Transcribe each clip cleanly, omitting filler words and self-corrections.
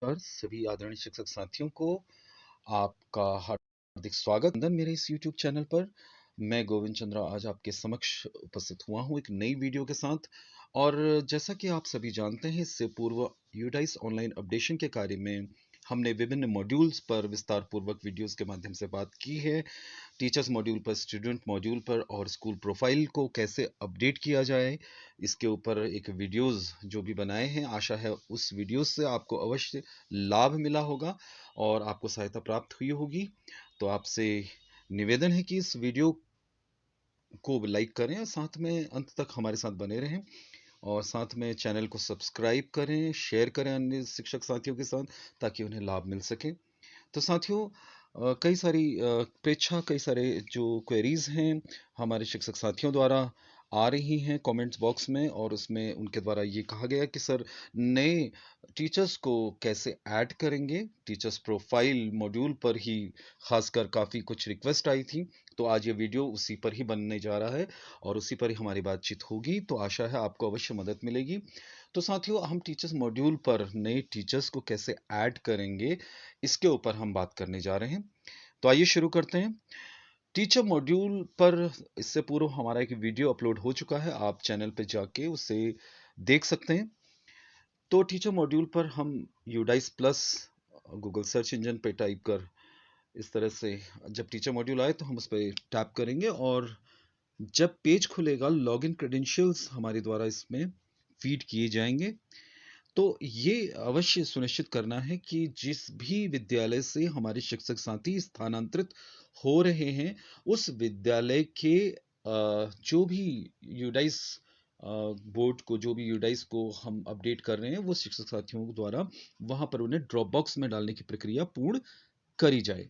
पर सभी आदरणीय शिक्षक साथियों को आपका हार्दिक स्वागत मेरे इस YouTube चैनल पर। मैं गोविंद चंद्रा आज आपके समक्ष उपस्थित हुआ हूँ एक नई वीडियो के साथ। और जैसा कि आप सभी जानते हैं, इससे पूर्व यूडाइस ऑनलाइन अपडेशन के कार्य में हमने विभिन्न मॉड्यूल्स पर विस्तार पूर्वक वीडियोस के माध्यम से बात की है। टीचर्स मॉड्यूल पर, स्टूडेंट मॉड्यूल पर और स्कूल प्रोफाइल को कैसे अपडेट किया जाए, इसके ऊपर एक वीडियोस जो भी बनाए हैं। आशा है उस वीडियोस से आपको अवश्य लाभ मिला होगा और आपको सहायता प्राप्त हुई होगी। तो आपसे निवेदन है कि इस वीडियो को लाइक करें और साथ में अंत तक हमारे साथ बने रहें, और साथ में चैनल को सब्सक्राइब करें, शेयर करें अन्य शिक्षक साथियों के साथ, ताकि उन्हें लाभ मिल सके। तो साथियों, कई सारी पृच्छा, कई सारे जो क्वेरीज हैं हमारे शिक्षक साथियों द्वारा आ रही हैं कमेंट्स बॉक्स में, और उसमें उनके द्वारा ये कहा गया कि सर, नए टीचर्स को कैसे ऐड करेंगे। टीचर्स प्रोफाइल मॉड्यूल पर ही खासकर काफ़ी कुछ रिक्वेस्ट आई थी। तो आज ये वीडियो उसी पर ही बनने जा रहा है और उसी पर ही हमारी बातचीत होगी। तो आशा है आपको अवश्य मदद मिलेगी। तो साथियों, हम टीचर्स मॉड्यूल पर नए टीचर्स को कैसे ऐड करेंगे, इसके ऊपर हम बात करने जा रहे हैं। तो आइए शुरू करते हैं। टीचर मॉड्यूल पर इससे पूर्व हमारा एक वीडियो अपलोड हो चुका है, आप चैनल पे जाके उसे देख सकते हैं। तो टीचर मॉड्यूल पर हम UDISE plus Google search engine पे टाइप कर, इस तरह से जब टीचर मॉड्यूल आए तो हम उस पर टैप करेंगे, और जब पेज खुलेगा लॉगिन क्रेडेंशियल्स हमारे द्वारा इसमें फीड किए जाएंगे। तो ये अवश्य सुनिश्चित करना है कि जिस भी विद्यालय से हमारे शिक्षक साथी स्थानांतरित हो रहे हैं, उस विद्यालय के जो भी यूडाइस बोर्ड को, जो भी यूडाइस को हम अपडेट कर रहे हैं, वो शिक्षक साथियों द्वारा वहां पर उन्हें ड्रॉप बॉक्स में डालने की प्रक्रिया पूर्ण करी जाए।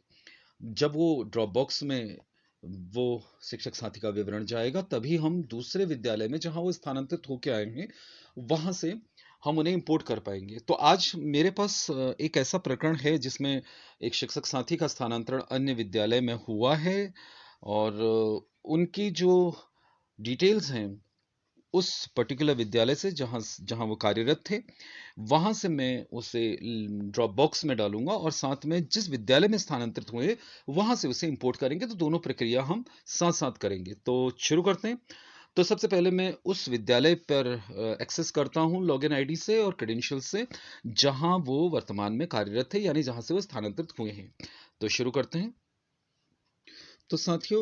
जब वो ड्रॉप बॉक्स में वो शिक्षक साथी का विवरण जाएगा, तभी हम दूसरे विद्यालय में जहां वो स्थानांतरित होकर आए हैं, वहां से हम उन्हें इंपोर्ट कर पाएंगे। तो आज मेरे पास एक ऐसा प्रकरण है जिसमें एक शिक्षक साथी का स्थानांतरण अन्य विद्यालय में हुआ है, और उनकी जो डिटेल्स हैं उस पर्टिकुलर विद्यालय से जहां जहां वो कार्यरत थे, वहां से मैं उसे ड्रॉप बॉक्स में डालूंगा, और साथ में जिस विद्यालय में स्थानांतरित हुए वहां से उसे इंपोर्ट करेंगे। तो दोनों प्रक्रिया हम साथ साथ करेंगे। तो शुरू करते हैं। तो सबसे पहले मैं उस विद्यालय पर एक्सेस करता हूं लॉगिन आईडी से और क्रेडेंशियल से, जहां वो वर्तमान में कार्यरत थे, यानी जहां से वो स्थानांतरित हुए हैं। तो शुरू करते हैं। तो साथियों,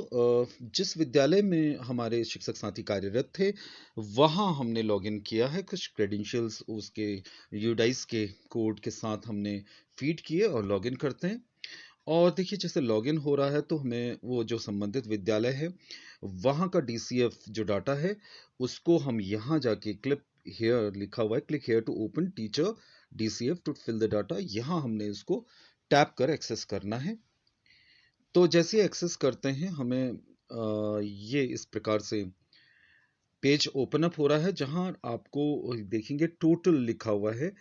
जिस विद्यालय में हमारे शिक्षक साथी कार्यरत थे, वहाँ हमने लॉगिन किया है। कुछ क्रेडेंशियल्स उसके यूडाइस के कोड के साथ हमने फीड किए और लॉगिन करते हैं। और देखिए, जैसे लॉगिन हो रहा है तो हमें वो जो संबंधित विद्यालय है वहाँ का डीसीएफ जो डाटा है, उसको हम यहाँ जाके क्लिक हेयर लिखा हुआ है, click here to open teacher DCF to fill the data, यहाँ हमने उसको टैप कर एक्सेस करना है। तो जैसे एक्सेस करते हैं, हमें ये इस प्रकार से पेज ओपन अप हो रहा है, जहां आपको देखेंगे टोटल लिखा हुआ है।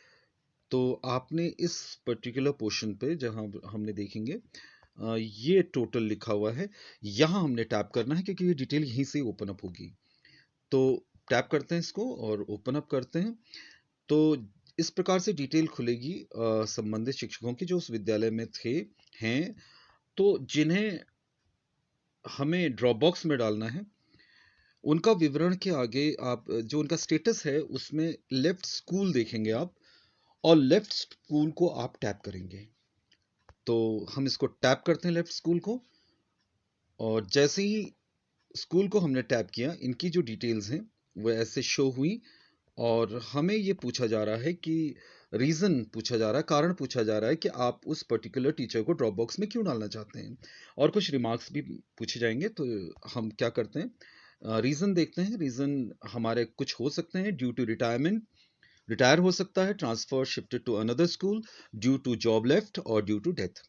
तो आपने इस पर्टिकुलर पोर्शन पे जहां हमने देखेंगे ये टोटल लिखा हुआ है, यहाँ हमने टैप करना है, क्योंकि ये डिटेल यहीं से ओपन अप होगी। तो टैप करते हैं इसको और ओपन अप करते हैं। तो इस प्रकार से डिटेल खुलेगी संबंधित शिक्षकों की जो उस विद्यालय में थे, हैं। तो जिन्हें हमें ड्रॉप बॉक्स में डालना है, उनका विवरण के आगे आप जो उनका स्टेटस है उसमें लेफ्ट स्कूल देखेंगे आप, और लेफ्ट स्कूल को आप टैप करेंगे। तो हम इसको टैप करते हैं लेफ्ट स्कूल को, और जैसे ही स्कूल को हमने टैप किया, इनकी जो डिटेल्स हैं वो ऐसे शो हुई। और हमें ये पूछा जा रहा है कि रीजन पूछा जा रहा है, कारण पूछा जा रहा है कि आप उस पर्टिकुलर टीचर को ड्रॉप बॉक्स में क्यों डालना चाहते हैं, और कुछ रिमार्क्स भी पूछे जाएंगे। तो हम क्या करते हैं, रीजन देखते हैं। रीजन हमारे कुछ हो सकते हैं: ड्यू टू रिटायरमेंट, रिटायर हो सकता है; transfer, shifted to another school, due to job left, और ड्यू टू डेथ।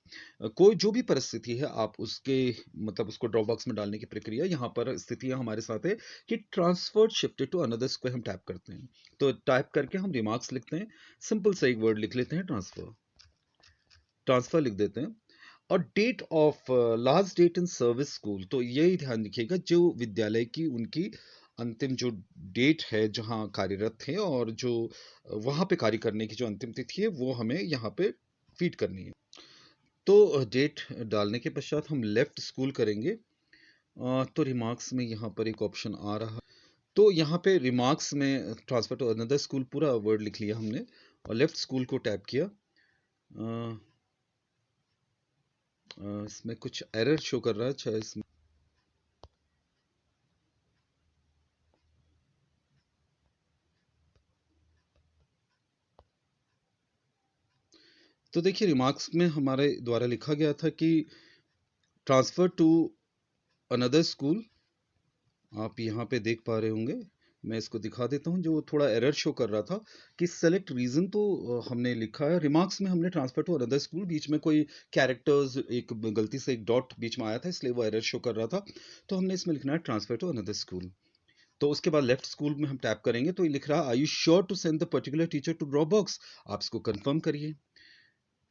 कोई जो भी परिस्थिति है, आप उसके मतलब उसको ड्रॉप बॉक्स में डालने की प्रक्रिया, यहाँ पर स्थितियां हमारे साथ है कि transfer, shifted to another school हम टैप करते हैं। तो टाइप करके हम रिमार्क्स लिखते हैं। सिंपल सा एक वर्ड लिख लेते हैं, ट्रांसफर। ट्रांसफर लिख देते हैं। और date of last date in service school, तो यही ध्यान रखिएगा जो विद्यालय की उनकी अंतिम जो डेट है जहां कार्यरत थे और जो वहां पे कार्य करने की जो अंतिम तिथि है वो हमें यहाँ पे फीड करनी है। तो डेट डालने के पश्चात हम लेफ्ट स्कूल करेंगे। तो रिमार्क्स में यहाँ पर एक ऑप्शन आ रहा, तो यहाँ पे रिमार्क्स में ट्रांसफर टू अनदर स्कूल पूरा वर्ड लिख लिया हमने और लेफ्ट स्कूल को टैप किया। इसमें कुछ एरर शो कर रहा है। अच्छा, इसमें तो देखिए रिमार्क्स में हमारे द्वारा लिखा गया था कि ट्रांसफर टू अनदर स्कूल। आप यहाँ पे देख पा रहे होंगे, मैं इसको दिखा देता हूँ, जो थोड़ा एरर शो कर रहा था कि सेलेक्ट रीजन तो हमने लिखा है, रिमार्क्स में हमने ट्रांसफर टू अनदर स्कूल, बीच में कोई कैरेक्टर्स एक गलती से एक डॉट बीच में आया था इसलिए वो एरर शो कर रहा था। तो हमने इसमें लिखना है ट्रांसफर टू अनदर स्कूल। तो उसके बाद लेफ्ट स्कूल में हम टैप करेंगे तो ये लिख रहा है are you sure to send the particular teacher to drop box. आप इसको कंफर्म करिए।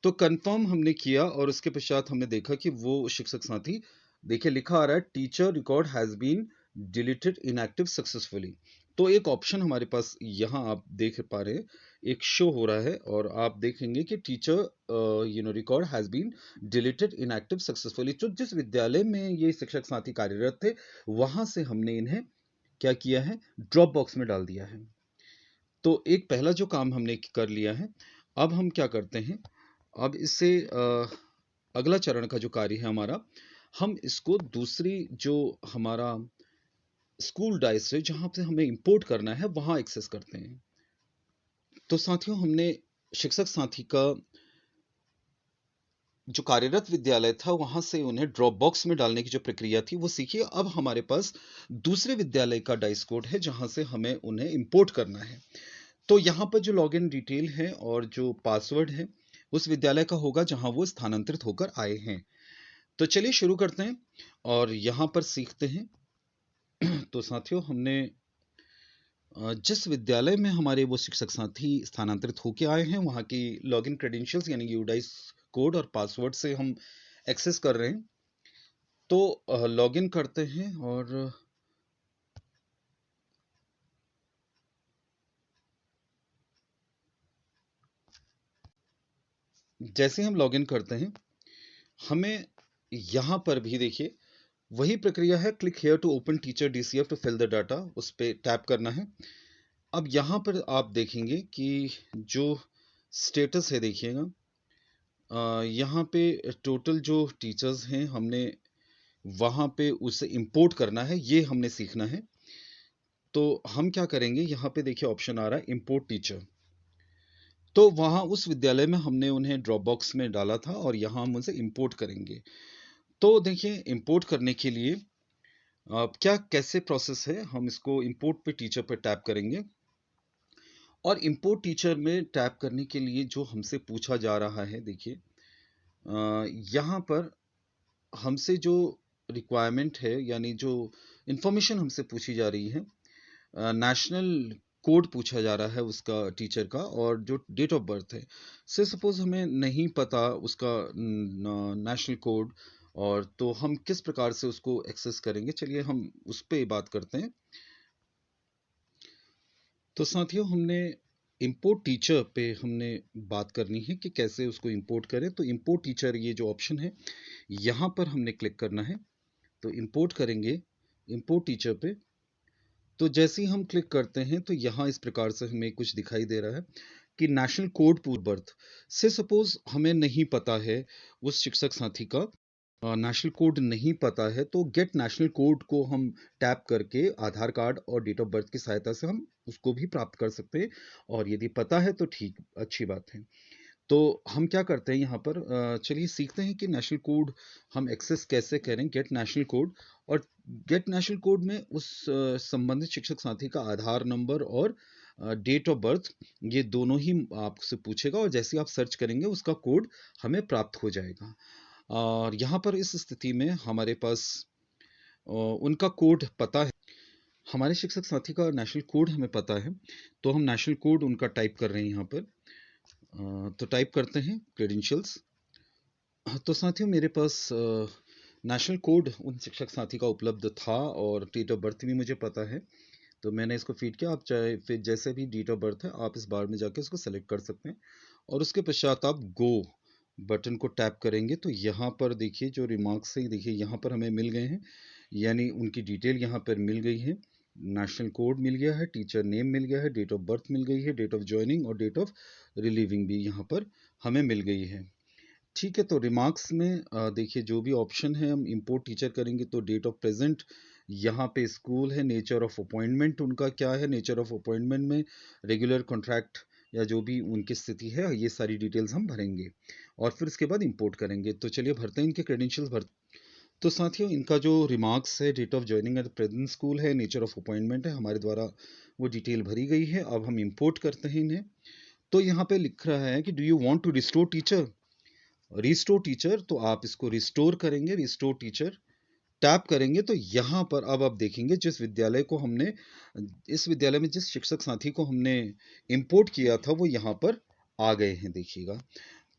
तो कंफर्म हमने किया और उसके पश्चात हमने देखा कि वो शिक्षक साथी, देखिए लिखा आ रहा है teacher record has been deleted inactive successfully. तो एक ऑप्शन हमारे पास यहाँ आप देख पा रहे हैं, एक शो हो रहा है और आप देखेंगे कि teacher record has been deleted inactive successfully. तो जिस विद्यालय में ये शिक्षक साथी कार्यरत थे वहां से हमने इन्हें क्या किया है, ड्रॉप बॉक्स में डाल दिया है। तो एक पहला जो काम हमने कर लिया है। अब हम क्या करते हैं, अब इससे अगला चरण का जो कार्य है हमारा, हम इसको दूसरी जो हमारा स्कूल डाइस है जहां से हमें इंपोर्ट करना है वहां एक्सेस करते हैं। तो साथियों, हमने शिक्षक साथी का जो कार्यरत विद्यालय था वहां से उन्हें ड्रॉप बॉक्स में डालने की जो प्रक्रिया थी वो सीखी। अब हमारे पास दूसरे विद्यालय का डाइस कोड है जहां से हमें उन्हें इंपोर्ट करना है। तो यहाँ पर जो लॉगिन डिटेल है और जो पासवर्ड है उस विद्यालय का होगा जहां वो स्थानांतरित होकर आए हैं। तो चलिए शुरू करते हैं और यहाँ पर सीखते हैं। तो साथियों, हमने जिस विद्यालय में हमारे वो शिक्षक साथी स्थानांतरित होके आए हैं वहाँ की लॉगिन क्रेडेंशियल्स यानी यूडाइस कोड और पासवर्ड से हम एक्सेस कर रहे हैं। तो लॉगिन करते हैं और जैसे हम लॉगिन करते हैं हमें यहाँ पर भी देखिए वही प्रक्रिया है, click here to open teacher DCF to fill the data, उस पर टैप करना है। अब यहाँ पर आप देखेंगे कि जो स्टेटस है देखिएगा, यहाँ पे टोटल जो टीचर्स हैं हमने वहाँ पे उसे इंपोर्ट करना है, ये हमने सीखना है। तो हम क्या करेंगे, यहाँ पे देखिए ऑप्शन आ रहा है इंपोर्ट टीचर। तो वहाँ उस विद्यालय में हमने उन्हें ड्रॉप बॉक्स में डाला था और यहाँ हम उनसे इंपोर्ट करेंगे। तो देखिए इंपोर्ट करने के लिए क्या कैसे प्रोसेस है, हम इसको इंपोर्ट पे टीचर पे टैप करेंगे और इंपोर्ट टीचर में टैप करने के लिए जो हमसे पूछा जा रहा है देखिए, यहाँ पर हमसे जो रिक्वायरमेंट है यानी जो इंफॉर्मेशन हमसे पूछी जा रही है, नेशनल कोड पूछा जा रहा है उसका टीचर का और जो डेट ऑफ बर्थ है। से सपोज हमें नहीं पता उसका नेशनल कोड, और तो हम किस प्रकार से उसको एक्सेस करेंगे, चलिए हम उस पर बात करते हैं। तो साथियों, हमने इंपोर्ट टीचर पे हमने बात करनी है कि कैसे उसको इंपोर्ट करें। तो इंपोर्ट टीचर ये जो ऑप्शन है यहाँ पर हमने क्लिक करना है। तो इंपोर्ट करेंगे इंपोर्ट टीचर पे। तो जैसे ही हम क्लिक करते हैं तो यहाँ इस प्रकार से हमें कुछ दिखाई दे रहा है कि नेशनल कोड पूर्व बर्थ से सपोज हमें नहीं पता है, उस शिक्षक साथी का नेशनल कोड नहीं पता है, तो गेट नेशनल कोड को हम टैप करके आधार कार्ड और डेट ऑफ बर्थ की सहायता से हम उसको भी प्राप्त कर सकते हैं। और यदि पता है तो ठीक, अच्छी बात है। तो हम क्या करते हैं यहाँ पर, चलिए सीखते हैं कि नेशनल कोड हम एक्सेस कैसे करें, गेट नेशनल कोड। और गेट नेशनल कोड में उस संबंधित शिक्षक साथी का आधार नंबर और डेट ऑफ बर्थ, ये दोनों ही आपसे पूछेगा और जैसे आप सर्च करेंगे उसका कोड हमें प्राप्त हो जाएगा। और यहाँ पर इस स्थिति में हमारे पास उनका कोड पता है, हमारे शिक्षक साथी का नेशनल कोड हमें पता है। तो हम नेशनल कोड उनका टाइप कर रहे हैं यहाँ पर। तो टाइप करते हैं क्रेडेंशियल्स। तो साथियों, मेरे पास नेशनल कोड उन शिक्षक साथी का उपलब्ध था और डेट ऑफ बर्थ भी मुझे पता है। तो मैंने इसको फीड किया। आप चाहे फिर जैसे भी डेट ऑफ बर्थ है आप इस बार में जाके इसको सेलेक्ट कर सकते हैं और उसके पश्चात आप गो बटन को टैप करेंगे तो यहाँ पर देखिए जो रिमार्क्स है, देखिए यहाँ पर हमें मिल गए हैं, यानी उनकी डिटेल यहाँ पर मिल गई है। नेशनल कोड मिल गया है, टीचर नेम मिल गया है, डेट ऑफ बर्थ मिल गई है, डेट ऑफ ज्वाइनिंग और डेट ऑफ रिलीविंग भी यहाँ पर हमें मिल गई है। ठीक है, तो रिमार्क्स में देखिए जो भी ऑप्शन है, हम इंपोर्ट टीचर करेंगे तो डेट ऑफ प्रेजेंट यहाँ पे स्कूल है, नेचर ऑफ अपॉइंटमेंट उनका क्या है, नेचर ऑफ अपॉइंटमेंट में रेगुलर कॉन्ट्रैक्ट या जो भी उनकी स्थिति है, ये सारी डिटेल्स हम भरेंगे और फिर इसके बाद इंपोर्ट करेंगे। तो चलिए भरते हैं इनके क्रेडेंशियल्स भर। तो साथियों इनका जो रिमार्क्स है, date of joining at present school है, नेचर ऑफ अपॉइंटमेंट है, हमारे द्वारा वो डिटेल भरी गई है। अब हम इंपोर्ट करते हैं इन्हें। तो यहाँ पे लिख रहा है कि do you want to restore teacher, restore teacher, तो आप इसको रिस्टोर करेंगे, रिस्टोर टीचर टैप करेंगे तो यहाँ पर अब आप देखेंगे जिस विद्यालय को हमने, इस विद्यालय में जिस शिक्षक साथी को हमने इंपोर्ट किया था वो यहाँ पर आ गए हैं, देखिएगा।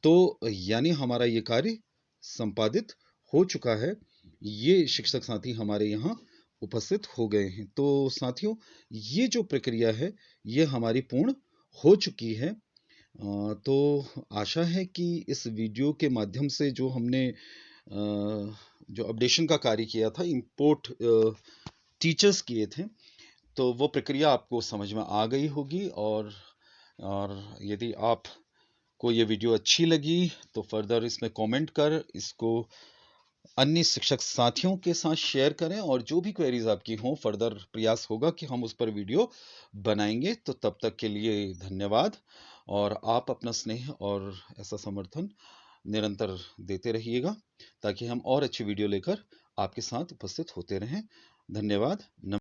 तो यानी हमारा ये कार्य संपादित हो चुका है, ये शिक्षक साथी हमारे यहाँ उपस्थित हो गए हैं। तो साथियों ये जो प्रक्रिया है ये हमारी पूर्ण हो चुकी है। तो आशा है कि इस वीडियो के माध्यम से जो हमने जो अपडेशन का कार्य किया था, इंपोर्ट टीचर्स किए थे, तो वो प्रक्रिया आपको समझ में आ गई होगी। और यदि आप को ये वीडियो अच्छी लगी तो फर्दर इसमें कमेंट कर इसको अन्य शिक्षक साथियों के साथ शेयर करें और जो भी क्वेरीज आपकी हों फर्दर प्रयास होगा कि हम उस पर वीडियो बनाएंगे। तो तब तक के लिए धन्यवाद और आप अपना स्नेह और ऐसा समर्थन निरंतर देते रहिएगा ताकि हम और अच्छी वीडियो लेकर आपके साथ उपस्थित होते रहें। धन्यवाद।